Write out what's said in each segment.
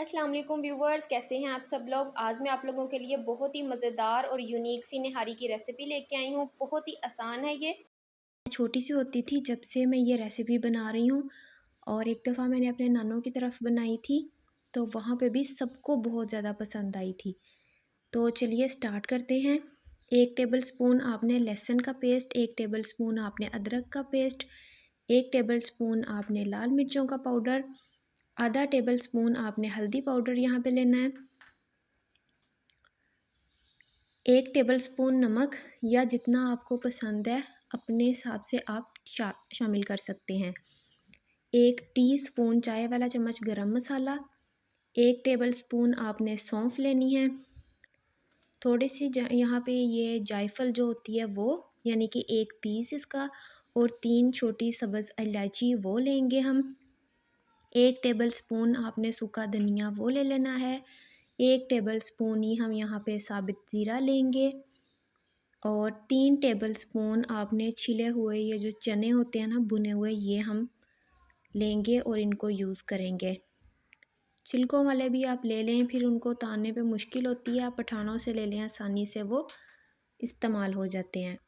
अस्सलाम वालेकुम व्यूवर्स, कैसे हैं आप सब लोग। आज मैं आप लोगों के लिए बहुत ही मज़ेदार और यूनिक सी निहारी की रेसिपी लेके आई हूँ। बहुत ही आसान है ये। छोटी सी होती थी जब से मैं ये रेसिपी बना रही हूँ, और एक दफ़ा मैंने अपने नानों की तरफ बनाई थी तो वहाँ पे भी सबको बहुत ज़्यादा पसंद आई थी। तो चलिए स्टार्ट करते हैं। 1 टेबल स्पून आपने लहसुन का पेस्ट, 1 टेबल स्पून आपने अदरक का पेस्ट, 1 टेबल स्पून आपने लाल मिर्चों का पाउडर, आधा टेबल स्पून आपने हल्दी पाउडर यहाँ पे लेना है, 1 टेबल स्पून नमक या जितना आपको पसंद है अपने हिसाब से आप शामिल कर सकते हैं, 1 टीस्पून चाय वाला चम्मच गरम मसाला, 1 टेबल स्पून आपने सौंफ लेनी है, थोड़ी सी यहाँ पे ये जायफल जो होती है वो, यानी कि 1 पीस इसका, और 3 छोटी सब्ज़ इलायची वो लेंगे हम, 1 टेबल स्पून आपने सूखा धनिया वो ले लेना है, 1 टेबल स्पून ही हम यहाँ पे साबित ज़ीरा लेंगे, और 3 टेबल स्पून आपने छिले हुए ये जो चने होते हैं ना भुने हुए, ये हम लेंगे और इनको यूज़ करेंगे। छिलकों वाले भी आप ले लें, फिर उनको उतारने पे मुश्किल होती है, आप पठानों से ले लें, आसानी से वो इस्तेमाल हो जाते हैं।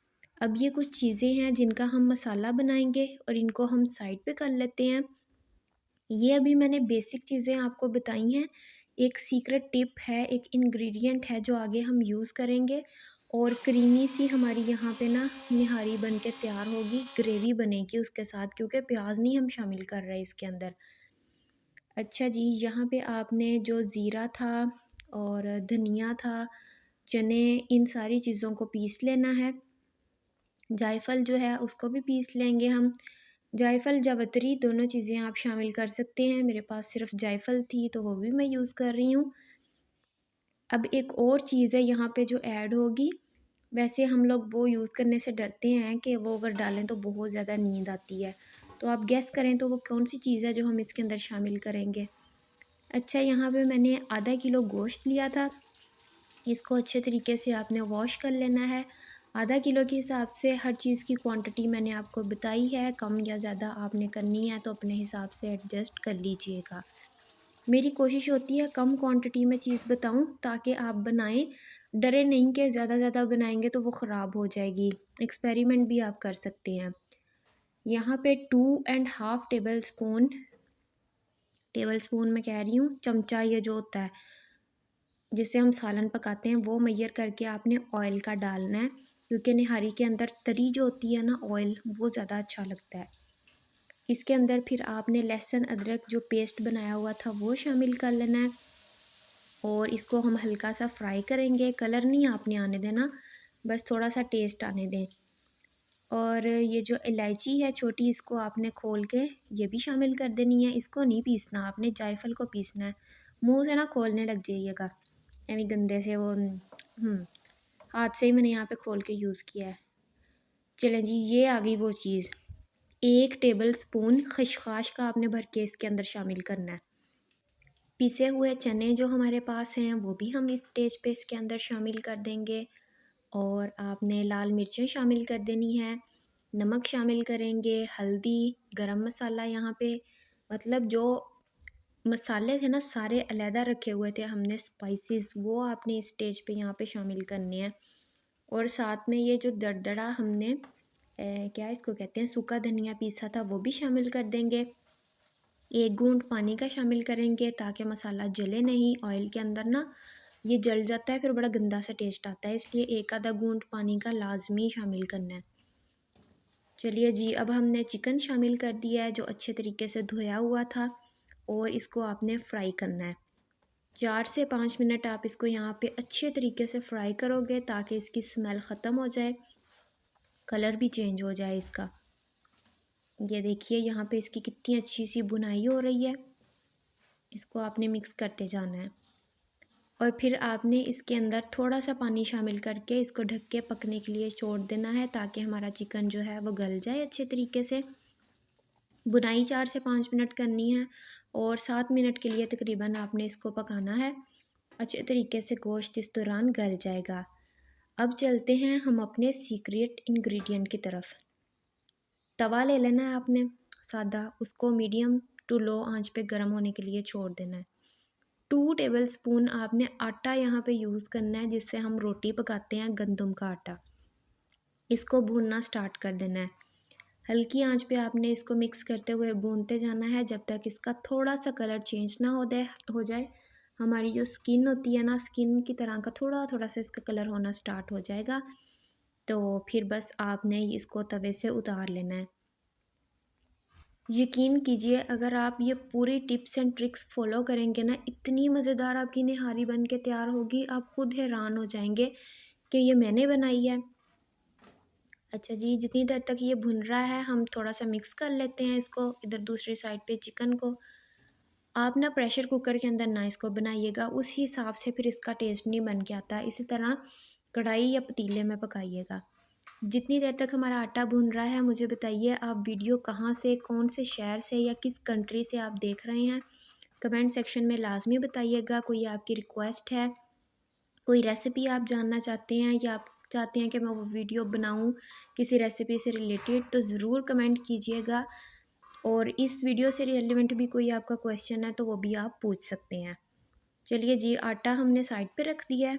अब ये कुछ चीज़ें हैं जिनका हम मसाला बनाएंगे और इनको हम साइड पे कर लेते हैं। ये अभी मैंने बेसिक चीज़ें आपको बताई हैं। एक सीक्रेट टिप है, एक इंग्रेडिएंट है जो आगे हम यूज़ करेंगे, और क्रीमी सी हमारी यहाँ पे ना निहारी बन के तैयार होगी, ग्रेवी बनेगी उसके साथ, क्योंकि प्याज नहीं हम शामिल कर रहे हैं इसके अंदर। अच्छा जी, यहाँ पे आपने जो ज़ीरा था और धनिया था, चने, इन सारी चीज़ों को पीस लेना है। जायफल जो है उसको भी पीस लेंगे हम। जायफल, जावित्री दोनों चीज़ें आप शामिल कर सकते हैं। मेरे पास सिर्फ जायफल थी तो वो भी मैं यूज़ कर रही हूँ। अब एक और चीज़ है यहाँ पे जो ऐड होगी। वैसे हम लोग वो यूज़ करने से डरते हैं कि वो अगर डालें तो बहुत ज़्यादा नींद आती है। तो आप गेस करें तो वो कौन सी चीज़ है जो हम इसके अंदर शामिल करेंगे। अच्छा, यहाँ पे मैंने आधा किलो गोश्त लिया था। इसको अच्छे तरीके से आपने वॉश कर लेना है। आधा किलो के हिसाब से हर चीज़ की क्वांटिटी मैंने आपको बताई है, कम या ज़्यादा आपने करनी है तो अपने हिसाब से एडजस्ट कर लीजिएगा। मेरी कोशिश होती है कम क्वांटिटी में चीज़ बताऊं ताकि आप बनाएं, डरे नहीं कि ज़्यादा बनाएंगे तो वो ख़राब हो जाएगी। एक्सपेरिमेंट भी आप कर सकते हैं। यहाँ पे 2.5 टेबल स्पून मैं कह रही हूँ, चमचा ये जो होता है जिससे हम सालन पकाते हैं, वो मैयर करके आपने ऑयल का डालना है, क्योंकि निहारी के अंदर तरी जो होती है ना ऑयल, वो ज़्यादा अच्छा लगता है। इसके अंदर फिर आपने लहसुन अदरक जो पेस्ट बनाया हुआ था वो शामिल कर लेना है, और इसको हम हल्का सा फ्राई करेंगे। कलर नहीं आपने आने देना, बस थोड़ा सा टेस्ट आने दें। और ये जो इलायची है छोटी, इसको आपने खोल के ये भी शामिल कर देनी है। इसको नहीं पीसना, आपने जायफल को पीसना है। मुंह से ना खोलने लग जाइएगा एवं गंदे से वो, हाथ से ही मैंने यहाँ पे खोल के यूज़ किया है। चलें जी, ये आ गई वो चीज़। 1 टेबल स्पून खसखस का आपने भर के इसके अंदर शामिल करना है। पिसे हुए चने जो हमारे पास हैं वो भी हम इस स्टेज पे इसके अंदर शामिल कर देंगे, और आपने लाल मिर्चें शामिल कर देनी है, नमक शामिल करेंगे, हल्दी, गरम मसाला, यहाँ पे मतलब जो मसाले थे ना सारे अलहदा रखे हुए थे हमने स्पाइसेस, वो आपने इस स्टेज पे यहाँ पे शामिल करने हैं। और साथ में ये जो दरदरा हमने क्या इसको कहते हैं, सूखा धनिया पीसा था, वो भी शामिल कर देंगे। 1 घूंट पानी का शामिल करेंगे ताकि मसाला जले नहीं। ऑयल के अंदर ना ये जल जाता है, फिर बड़ा गंदा सा टेस्ट आता है, इसलिए 1 आधा घूंट पानी का लाजमी शामिल करना है। चलिए जी, अब हमने चिकन शामिल कर दिया है जो अच्छे तरीके से धोया हुआ था, और इसको आपने फ्राई करना है। 4 से 5 मिनट आप इसको यहाँ पे अच्छे तरीके से फ्राई करोगे ताकि इसकी स्मेल ख़त्म हो जाए, कलर भी चेंज हो जाए इसका। ये देखिए यहाँ पे इसकी कितनी अच्छी सी बुनाई हो रही है। इसको आपने मिक्स करते जाना है, और फिर आपने इसके अंदर थोड़ा सा पानी शामिल करके इसको ढक के पकने के लिए छोड़ देना है ताकि हमारा चिकन जो है वो गल जाए अच्छे तरीके से। बुनाई 4 से 5 मिनट करनी है, और 7 मिनट के लिए तकरीबन आपने इसको पकाना है। अच्छे तरीके से गोश्त इस दौरान गल जाएगा। अब चलते हैं हम अपने सीक्रेट इंग्रेडिएंट की तरफ। तवा ले लेना है आपने सादा, उसको मीडियम टू लो आंच पे गर्म होने के लिए छोड़ देना है। टेबलस्पून आपने आटा यहाँ पे यूज़ करना है, जिससे हम रोटी पकाते हैं, गंदम का आटा। इसको भूनना स्टार्ट कर देना है। हल्की आंच पे आपने इसको मिक्स करते हुए भूनते जाना है जब तक इसका थोड़ा सा कलर चेंज ना हो जाए। हमारी जो स्किन होती है ना, स्किन की तरह का थोड़ा थोड़ा सा इसका कलर होना स्टार्ट हो जाएगा, तो फिर बस आपने इसको तवे से उतार लेना है। यकीन कीजिए, अगर आप ये पूरी टिप्स एंड ट्रिक्स फॉलो करेंगे ना, इतनी मज़ेदार आपकी निहारी बन के तैयार होगी, आप खुद हैरान हो जाएंगे कि ये मैंने बनाई है। अच्छा जी, जितनी देर तक ये भुन रहा है हम थोड़ा सा मिक्स कर लेते हैं इसको। इधर दूसरी साइड पे चिकन को आप ना प्रेशर कुकर के अंदर ना इसको बनाइएगा, उस हिसाब से फिर इसका टेस्ट नहीं बन के आता। इसी तरह कढ़ाई या पतीले में पकाइएगा। जितनी देर तक हमारा आटा भुन रहा है, मुझे बताइए आप वीडियो कहाँ से, कौन से शहर से या किस कंट्री से आप देख रहे हैं, कमेंट सेक्शन में लाजमी बताइएगा। कोई आपकी रिक्वेस्ट है, कोई रेसिपी आप जानना चाहते हैं या आप चाहते हैं कि मैं वो वीडियो बनाऊं किसी रेसिपी से रिलेटेड, तो ज़रूर कमेंट कीजिएगा। और इस वीडियो से रिलेवेंट भी कोई आपका क्वेश्चन है तो वो भी आप पूछ सकते हैं। चलिए जी, आटा हमने साइड पे रख दिया है।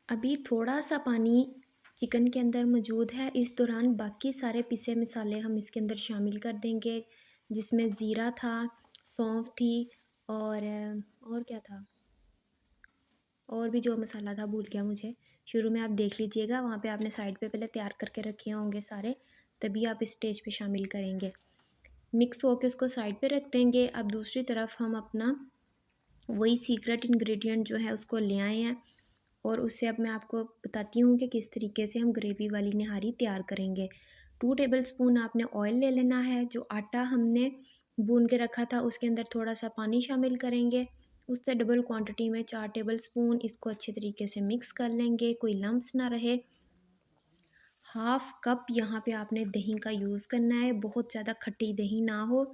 अभी थोड़ा सा पानी चिकन के अंदर मौजूद है। इस दौरान बाकी सारे पिसे मसाले हम इसके अंदर शामिल कर देंगे, जिसमें ज़ीरा था, सौंफ थी और क्या था, और भी जो मसाला था भूल गया मुझे। शुरू में आप देख लीजिएगा, वहाँ पे आपने साइड पे पहले तैयार करके रखे होंगे सारे, तभी आप इस स्टेज पे शामिल करेंगे। मिक्स होके उसको साइड पे रख देंगे। अब दूसरी तरफ हम अपना वही सीक्रेट इंग्रेडिएंट जो है उसको ले आए हैं, और उससे अब मैं आपको बताती हूँ कि किस तरीके से हम ग्रेवी वाली निहारी तैयार करेंगे। 2 टेबलस्पून आपने ऑयल ले लेना है। जो आटा हमने भून के रखा था उसके अंदर थोड़ा सा पानी शामिल करेंगे, उससे डबल क्वांटिटी में 4 टेबलस्पून इसको अच्छे तरीके से मिक्स कर लेंगे, कोई लम्स ना रहे। हाफ़ कप यहाँ पे आपने दही का यूज़ करना है, बहुत ज़्यादा खट्टी दही ना हो,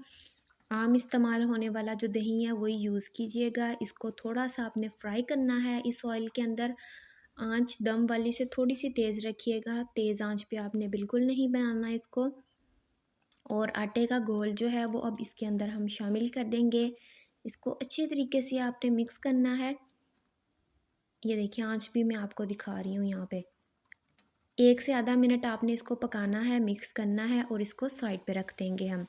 आम इस्तेमाल होने वाला जो दही है वही यूज़ कीजिएगा। इसको थोड़ा सा आपने फ्राई करना है इस ऑयल के अंदर। आंच दम वाली से थोड़ी सी तेज़ रखिएगा, तेज़ आंच पे आपने बिल्कुल नहीं बनाना इसको। और आटे का घोल जो है वो अब इसके अंदर हम शामिल कर देंगे। इसको अच्छे तरीके से आपने मिक्स करना है। ये देखिए, आंच भी मैं आपको दिखा रही हूँ यहाँ पे। 1 से आधा मिनट आपने इसको पकाना है, मिक्स करना है और इसको साइड पे रख देंगे हम।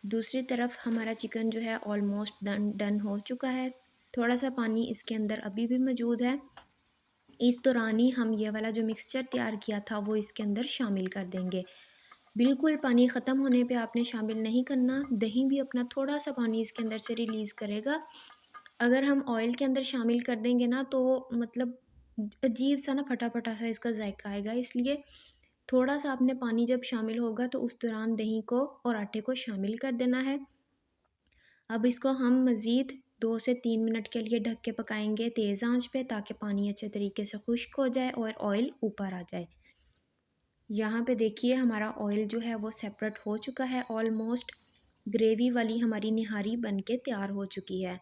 दूसरी तरफ हमारा चिकन जो है ऑलमोस्ट डन हो चुका है। थोड़ा सा पानी इसके अंदर अभी भी मौजूद है। इस दौरान ही हम ये वाला जो मिक्सचर तैयार किया था वो इसके अंदर शामिल कर देंगे। बिल्कुल पानी ख़त्म होने पे आपने शामिल नहीं करना, दही भी अपना थोड़ा सा पानी इसके अंदर से रिलीज़ करेगा। अगर हम ऑयल के अंदर शामिल कर देंगे ना तो मतलब अजीब सा ना फटा-फटा सा इसका जायका आएगा, इसलिए थोड़ा सा आपने पानी जब शामिल होगा तो उस दौरान दही को और आटे को शामिल कर देना है। अब इसको हम मज़ीद 2 से 3 मिनट के लिए ढक के पकाएंगे तेज़ आंच पे, ताकि पानी अच्छे तरीके से खुश्क हो जाए और ऑयल ऊपर आ जाए। यहाँ पे देखिए हमारा ऑयल जो है वो सेपरेट हो चुका है ऑलमोस्ट। ग्रेवी वाली हमारी निहारी बन के तैयार हो चुकी है।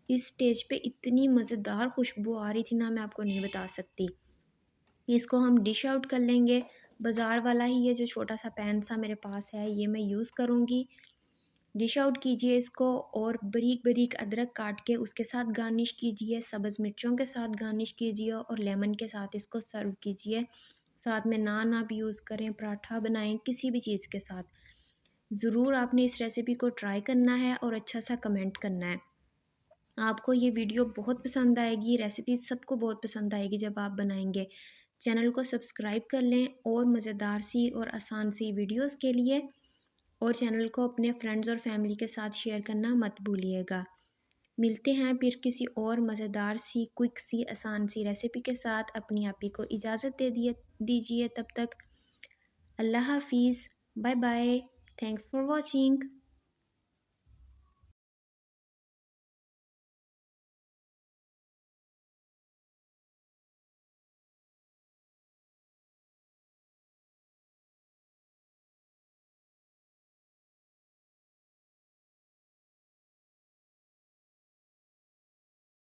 इस स्टेज पे इतनी मज़ेदार खुशबू आ रही थी ना, मैं आपको नहीं बता सकती। इसको हम डिश आउट कर लेंगे। बाज़ार वाला ही ये जो छोटा सा पैन सा मेरे पास है ये मैं यूज़ करूँगी। डिश आउट कीजिए इसको, और बारीक बारीक अदरक काट के उसके साथ गार्निश कीजिए, सब्ज़ मिर्चों के साथ गार्निश कीजिए और लेमन के साथ इसको सर्व कीजिए। साथ में नान आप यूज़ करें, पराठा बनाएं, किसी भी चीज़ के साथ। ज़रूर आपने इस रेसिपी को ट्राई करना है और अच्छा सा कमेंट करना है। आपको ये वीडियो बहुत पसंद आएगी, रेसिपी सबको बहुत पसंद आएगी जब आप बनाएंगे। चैनल को सब्सक्राइब कर लें और मज़ेदार सी और आसान सी वीडियोस के लिए, और चैनल को अपने फ्रेंड्स और फैमिली के साथ शेयर करना मत भूलिएगा। मिलते हैं फिर किसी और मज़ेदार सी, क्विक सी, आसान सी रेसिपी के साथ। अपनी आप ही को इजाज़त दीजिए तब तक। अल्लाह हाफिज़, bye bye, thanks for watching.